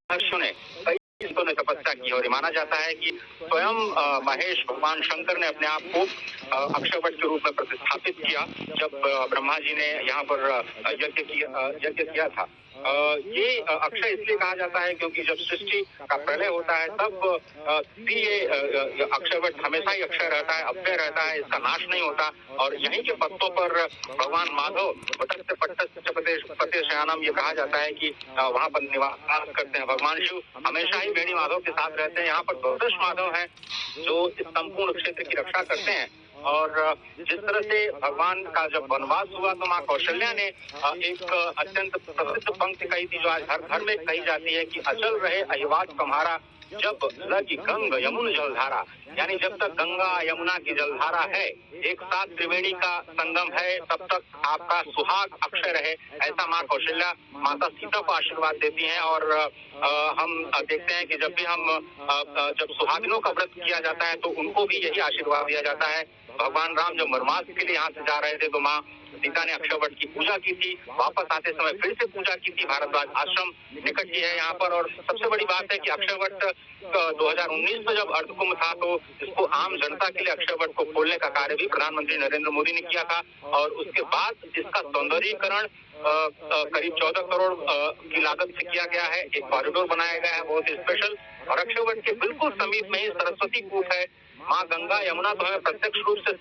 महर्षियों ने कई ऋषियों ने तपस्या की और माना जाता है कि स्वयं महेश भगवान शंकर ने अपने आप को अक्षयवट के रूप में प्रतिस्थापित किया जब ब्रह्मा जी ने यहाँ पर यज्ञ किया था। ये अक्षय इसलिए कहा जाता है क्योंकि जब सृष्टि का प्रलय होता है तब भी ये अक्षयवट हमेशा ही अक्षय रहता है, अव्यय रहता है, इसका नाश नहीं होता। और यहीं के पत्तों पर भगवान माधव वटस्य पट्टस्य पते शयानम ये कहा जाता है कि वहाँ पर निवास करते हैं। भगवान शिव हमेशा ही वेणी माधव के साथ रहते हैं। यहाँ पर द्वादश माधव हैं जो इस संपूर्ण क्षेत्र की रक्षा करते हैं। और जिस तरह से भगवान का जब वनवास हुआ तो माँ कौशल्या ने एक अत्यंत प्रसिद्ध पंक्ति कही थी जो आज हर घर में कही जाती है कि अचल रहे अहिवास तुम्हारा जब लगी गंग यमुन जलधारा। यानी जब तक गंगा यमुना की जलधारा है, एक साथ त्रिवेणी का संगम है, तब तक आपका सुहाग अक्षय रहे, ऐसा माँ कौशल्या माता सीता को आशीर्वाद देती हैं। और हम देखते हैं कि जब भी जब सुहागिनों का व्रत किया जाता है तो उनको भी यही आशीर्वाद दिया जाता है। भगवान राम जब वनवास के लिए यहाँ से जा रहे थे तो माँ सीता ने अक्षयवट की पूजा की थी। वापस आते समय फिर से पूजा की थी। भारद्वाज आश्रम निकट ही है यहाँ पर। और सबसे बड़ी बात है कि अक्षयवट 2019 में जब अर्धकुंभ था तो इसको आम जनता के लिए अक्षयवट को खोलने का कार्य भी प्रधानमंत्री नरेंद्र मोदी ने किया था। और उसके बाद इसका सौंदर्यीकरण करीब 14 करोड़ की लागत से किया गया है। एक कॉरिडोर बनाया गया है बहुत ही स्पेशल। और अक्षयवट के बिल्कुल समीप में ही सरस्वती कूप है। माँ गंगा यमुना तो हमें प्रत्यक्ष रूप से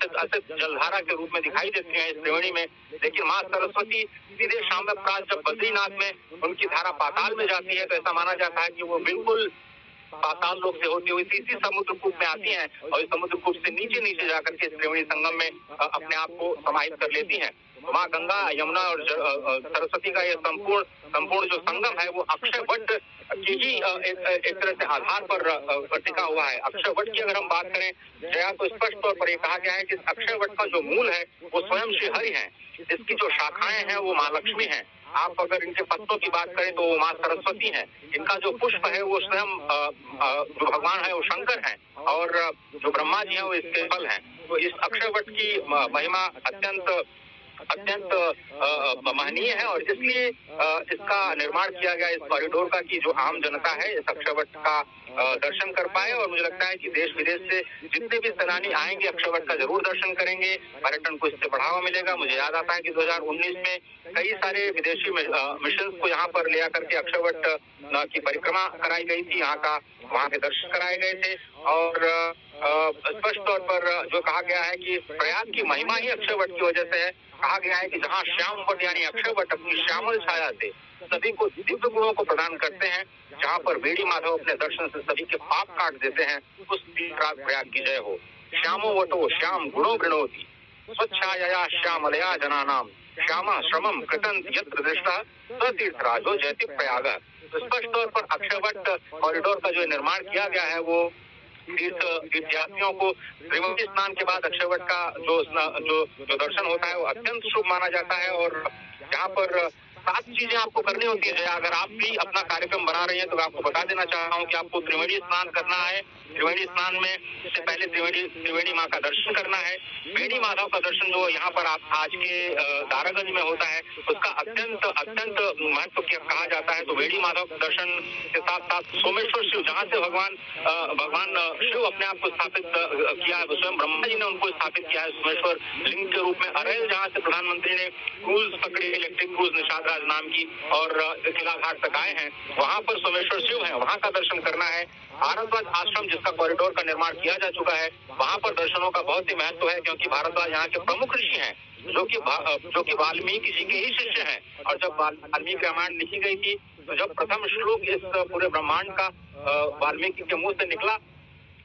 जलधारा के रूप में दिखाई देती है इस त्रिवेणी में, लेकिन माँ सरस्वती सीधे शाम प्रात जब बद्रीनाथ में उनकी धारा पाताल में जाती है तो ऐसा माना जाता है कि वो बिल्कुल पाताल लोक से होती हुई इसी समुद्र कूप में आती हैं और इस समुद्र कूप से नीचे जाकर के त्रिवेणी संगम में अपने आप को समाहित कर लेती हैं। माँ गंगा यमुना और सरस्वती का ये संपूर्ण जो संगम है वो अक्षयवट की ही एक तरह से आधार पर टिका हुआ है। अक्षयवट की अगर हम बात करें जया तो स्पष्ट तौर पर ये कहा गया है कि अक्षयवट का जो मूल है वो स्वयं श्री हरि है। इसकी जो शाखाएं हैं वो माँ लक्ष्मी है। आप अगर इनके पत्तों की बात करें तो वो माँ सरस्वती है। इनका जो पुष्प है वो स्वयं जो भगवान है वो शंकर है और जो ब्रह्मा जी है वो इसके फल हैं। तो इस अक्षयवट की महिमा अत्यंत महनीय है और इसलिए इसका निर्माण किया गया इस कॉरिडोर का कि जो आम जनता है इस अक्षयवट का दर्शन कर पाए। और मुझे लगता है कि देश विदेश से जितने भी सैलानी आएंगे अक्षयवट का जरूर दर्शन करेंगे। पर्यटन को इससे बढ़ावा मिलेगा। मुझे याद आता है कि 2019 में कई सारे विदेशी मिशन को यहाँ पर ले आकर के अक्षयवट की परिक्रमा कराई गई थी। वहाँ के दर्शन कराए गए थे। और स्पष्ट तौर पर जो कहा गया है कि प्रयाग की महिमा ही अक्षयवट की वजह से है। कहा गया है कि जहाँ श्याम वट यानी अक्षयवट अपनी श्यामल छाया से सभी को दिव्य गुणों को प्रदान करते हैं, जहाँ पर वेणी माधव अपने दर्शन से सभी के पाप काट देते हैं, उस तीर्थराज प्रयाग की जय हो। श्यामो वटो श्याम गुणो गृणोति स्वच्छाया श्यामलया जनानाम श्यामा श्रमम कृतंत यत्र दृष्टा तीर्थराजो जयति प्रयाग। स्पष्ट तौर पर अक्षयवट कॉरिडोर का जो निर्माण किया गया है वो तीर्थयात्रियों को त्रिवेणी स्नान के बाद अक्षयवट का जो दर्शन होता है वो अत्यंत शुभ माना जाता है। और यहाँ पर 7 चीजें आपको करनी होती है। अगर आप भी अपना कार्यक्रम बना रहे हैं तो मैं आपको बता देना चाह रहा हूँ कि आपको त्रिवेणी स्नान करना है। त्रिवेणी स्नान में इससे पहले त्रिवेणी माँ का दर्शन करना है। वेणी माधव का दर्शन जो यहाँ पर आज के दारागंज में होता है उसका अत्यंत महत्व कहा जाता है। तो वेणी माधव के दर्शन के साथ साथ सोमेश्वर शिव जहाँ से भगवान शिव अपने आप को स्थापित किया है, स्वयं ब्रह्मा जी ने उनको स्थापित किया है सोमेश्वर लिंग के रूप में। अरेल जहाँ से प्रधानमंत्री ने क्रूज पकड़ी, इलेक्ट्रिक क्रूज निषाद राज नाम की, और किला घाट तक आए हैं, वहाँ पर सोमेश्वर शिव है, वहाँ का दर्शन करना है। भारद्वाज आश्रम जिसका कॉरिडोर का निर्माण किया जा चुका है वहाँ पर दर्शनों का बहुत ही महत्व है क्योंकि भारद्वाज यहाँ के प्रमुख ऋषि हैं जो कि वाल्मीकि जी के ही शिष्य हैं। और जब वाल्मीकि रामायण लिखी गई थी तो जब प्रथम श्लोक इस पूरे ब्रह्मांड का वाल्मीकि के मुंह से निकला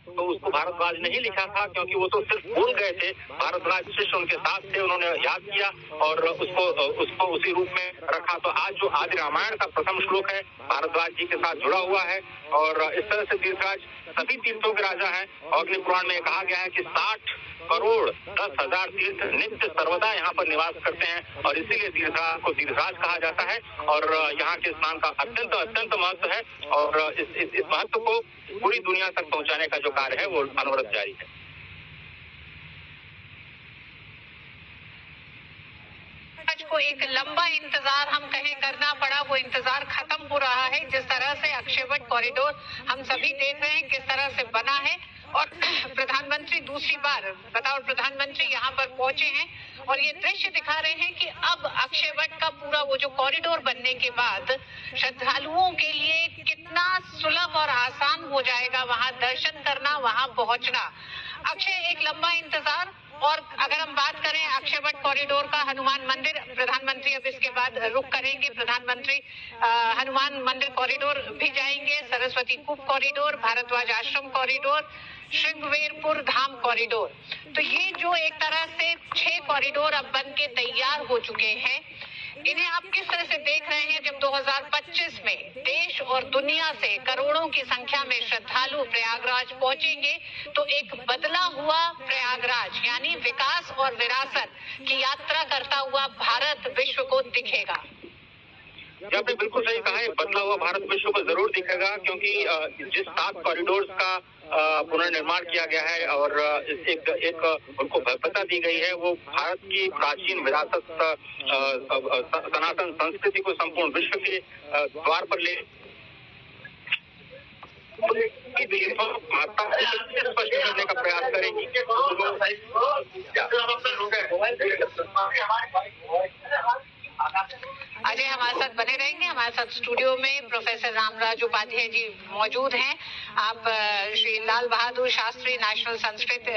तो उसको भारद्वाज ने ही लिखा था क्योंकि वो तो सिर्फ भूल गए थे। भारद्वाज शिष्य उनके साथ थे, उन्होंने याद किया और उसको उसी रूप में रखा। तो आज जो आदि रामायण का प्रथम श्लोक है भारद्वाज जी के साथ जुड़ा हुआ है। और इस तरह से तीर्थराज सभी तीर्थों के राजा हैं। अग्नि पुराण में कहा गया है कि 60 करोड़ 10,000 तीर्थ नित्य सर्वदा यहाँ पर निवास करते हैं और इसीलिए तीर्थराज को तीर्थराज कहा जाता है। और यहाँ के स्नान का अत्यंत महत्व है और इस महत्व को पूरी दुनिया तक पहुँचाने का जो कार्य है वो अनवरत जारी है। प्रयागराज को एक लंबा इंतजार हम कहें करना पड़ा, वो इंतजार खत्म हो रहा है। जिस तरह से अक्षयवट कॉरिडोर हम सभी देख रहे हैं किस तरह से बना है, और प्रधानमंत्री दूसरी बार बतौर प्रधानमंत्री यहाँ पर पहुंचे हैं और ये दृश्य दिखा रहे हैं कि अब अक्षयवट का पूरा वो जो कॉरिडोर बनने के बाद श्रद्धालुओं के लिए कितना सुलभ और आसान हो जाएगा वहां दर्शन करना, वहां पहुंचना। अक्षय, एक लंबा इंतजार। और अगर हम बात करें अक्षयवट कॉरिडोर का, हनुमान मंदिर, प्रधानमंत्री अब इसके बाद रुक करेंगे, प्रधानमंत्री हनुमान मंदिर कॉरिडोर भी जाएंगे, सरस्वती कूप कॉरिडोर, भारद्वाज आश्रम कॉरिडोर, श्रृंगवेरपुर धाम कॉरिडोर। तो ये जो एक तरह से 6 कॉरिडोर अब बन के तैयार हो चुके हैं, इन्हें आप किस तरह से देख रहे हैं जब 2025 में देश और दुनिया से करोड़ों की संख्या में श्रद्धालु प्रयागराज पहुंचेंगे, तो एक बदला हुआ प्रयागराज यानी विकास और विरासत की यात्रा करता हुआ भारत विश्व को दिखेगा। आपने बिल्कुल सही कहा है, बदला हुआ भारत विश्व को जरूर दिखेगा, क्योंकि जिस 7 कॉरिडोर्स का पुनर्निर्माण किया गया है और एक उनको भव्यता दी गई है, वो भारत की प्राचीन विरासत, सनातन संस्कृति को संपूर्ण विश्व के द्वार पर ले स्पष्ट करने का प्रयास करेगी। अजय हमारे साथ बने रहेंगे। हमारे साथ स्टूडियो में प्रोफेसर रामराज उपाध्याय जी मौजूद हैं। आप श्री लाल बहादुर शास्त्री नेशनल संस्कृत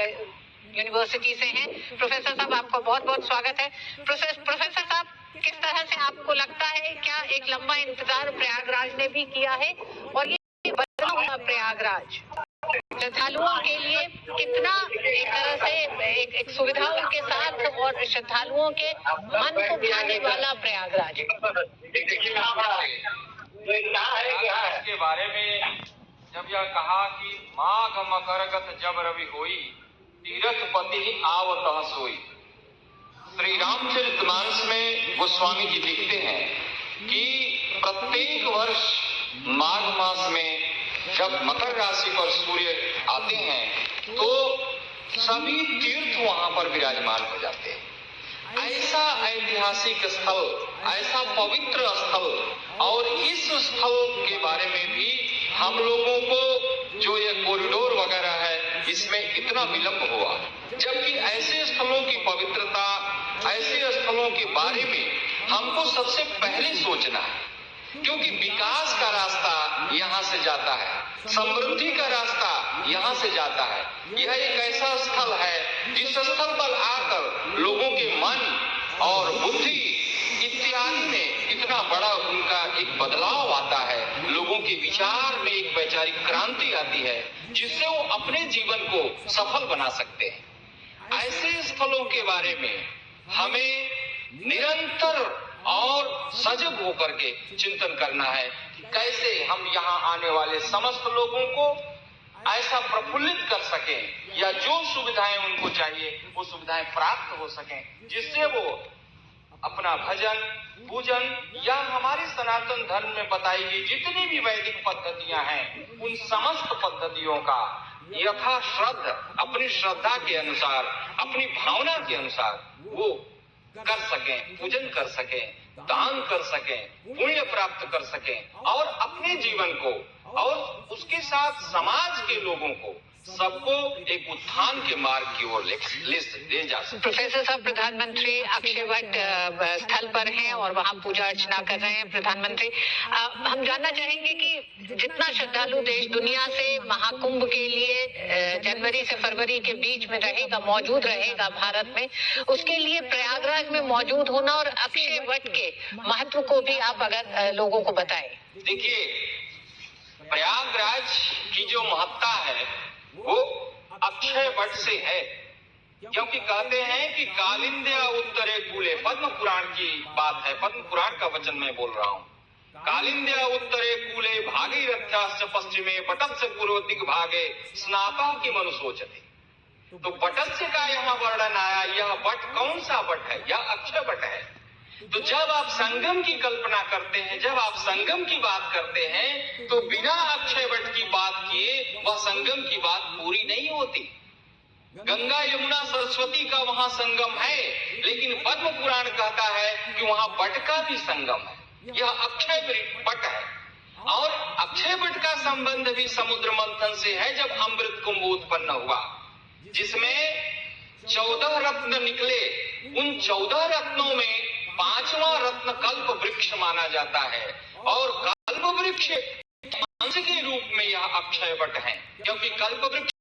यूनिवर्सिटी से हैं। प्रोफेसर साहब, आपका बहुत बहुत स्वागत है। प्रोफेसर साहब, किस तरह से आपको लगता है, क्या एक लंबा इंतजार प्रयागराज ने भी किया है और ये बदला हुआ प्रयागराज श्रद्धालुओं के लिए कितना एक तरह से एक सुविधाओं के साथ और श्रद्धालुओं के मन को भाने वाला प्रयागराज? के बारे में जब यह कहा कि माघ मकरगत जब रवि होई, तीरथ पति आवतः सोई। श्री रामचरितमानस में गोस्वामी जी लिखते हैं कि प्रत्येक वर्ष माघ मास में जब मकर राशि पर सूर्य आते हैं तो सभी तीर्थ वहां पर विराजमान हो जाते हैं। ऐसा ऐतिहासिक स्थल, ऐसा पवित्र स्थल, और इस स्थल के बारे में भी हम लोगों को जो ये कॉरिडोर वगैरह है इसमें इतना विलंब हुआ, जबकि ऐसे स्थलों की पवित्रता, ऐसे स्थलों के बारे में हमको सबसे पहले सोचना है, क्योंकि विकास का रास्ता यहाँ से जाता है, समृद्धि का रास्ता यहाँ से जाता है। यह एक ऐसा स्थल है जिस स्थल पर आकर लोगों के मन और बुद्धि इत्यादि में इतना बड़ा उनका एक बदलाव आता है, लोगों के विचार में एक वैचारिक क्रांति आती है जिससे वो अपने जीवन को सफल बना सकते हैं। ऐसे स्थलों के बारे में हमें निरंतर और सजग होकर के चिंतन करना है कि कैसे हम यहाँ आने वाले समस्त लोगों को ऐसा प्रफुल्लित कर सकें, या जो सुविधाएं उनको चाहिए वो सुविधाएं प्राप्त हो सकें, जिससे वो अपना भजन, पूजन या हमारे सनातन धर्म में बताई गई जितनी भी वैदिक पद्धतियां हैं उन समस्त पद्धतियों का यथा श्रद्धा, अपनी श्रद्धा के अनुसार, अपनी भावना के अनुसार वो कर सकें, पूजन कर सकें, दान कर सकें, पुण्य प्राप्त कर सकें और अपने जीवन को और उसके साथ समाज के लोगों को सबको एक उत्थान के मार्ग की ओर ले जा सकते। प्रोफेसर साहब, प्रधानमंत्री अक्षयवट स्थल पर हैं और वहां पूजा अर्चना कर रहे हैं प्रधानमंत्री। हम जानना चाहेंगे कि जितना श्रद्धालु देश दुनिया से महाकुंभ के लिए जनवरी से फरवरी के बीच में रहेगा, मौजूद रहेगा भारत में, उसके लिए प्रयागराज में मौजूद होना और अक्षयवट के महत्व को भी आप अगर लोगों को बताएं। देखिए, प्रयागराज की जो महत्ता है वो अक्षयवट से है, क्योंकि कहते हैं कि कालिंद्या उत्तरे कूले, पद्म पुराण की बात है, पद्म पुराण का वचन मैं बोल रहा हूँ। कालिंद्या उत्तरे कूले भागीरथ्याश्च पश्चिमे पटस्य पूर्व दिग्भागे स्नाता की मनुसोचते। तो पटस्य का यहाँ वर्णन आया। यह वट कौन सा वट है? यह अक्षयवट है। तो जब आप संगम की कल्पना करते हैं, जब आप संगम की बात करते हैं, तो बिना अक्षयवट की बात किए वह संगम की बात पूरी नहीं होती। गंगा यमुना सरस्वती का वहां संगम है, लेकिन पद्म पुराण कहता है कि वहां बट का भी संगम है। यह अक्षय बट है और अक्षय बट का संबंध भी समुद्र मंथन से है, जब अमृत कुंभ उत्पन्न हुआ जिसमें 14 रत्न निकले। उन 14 रत्नों में 5वां रत्न कल्प वृक्ष माना जाता है और कल्प वृक्ष अंश के रूप में यह अक्षय वट है, क्योंकि कल्प वृक्ष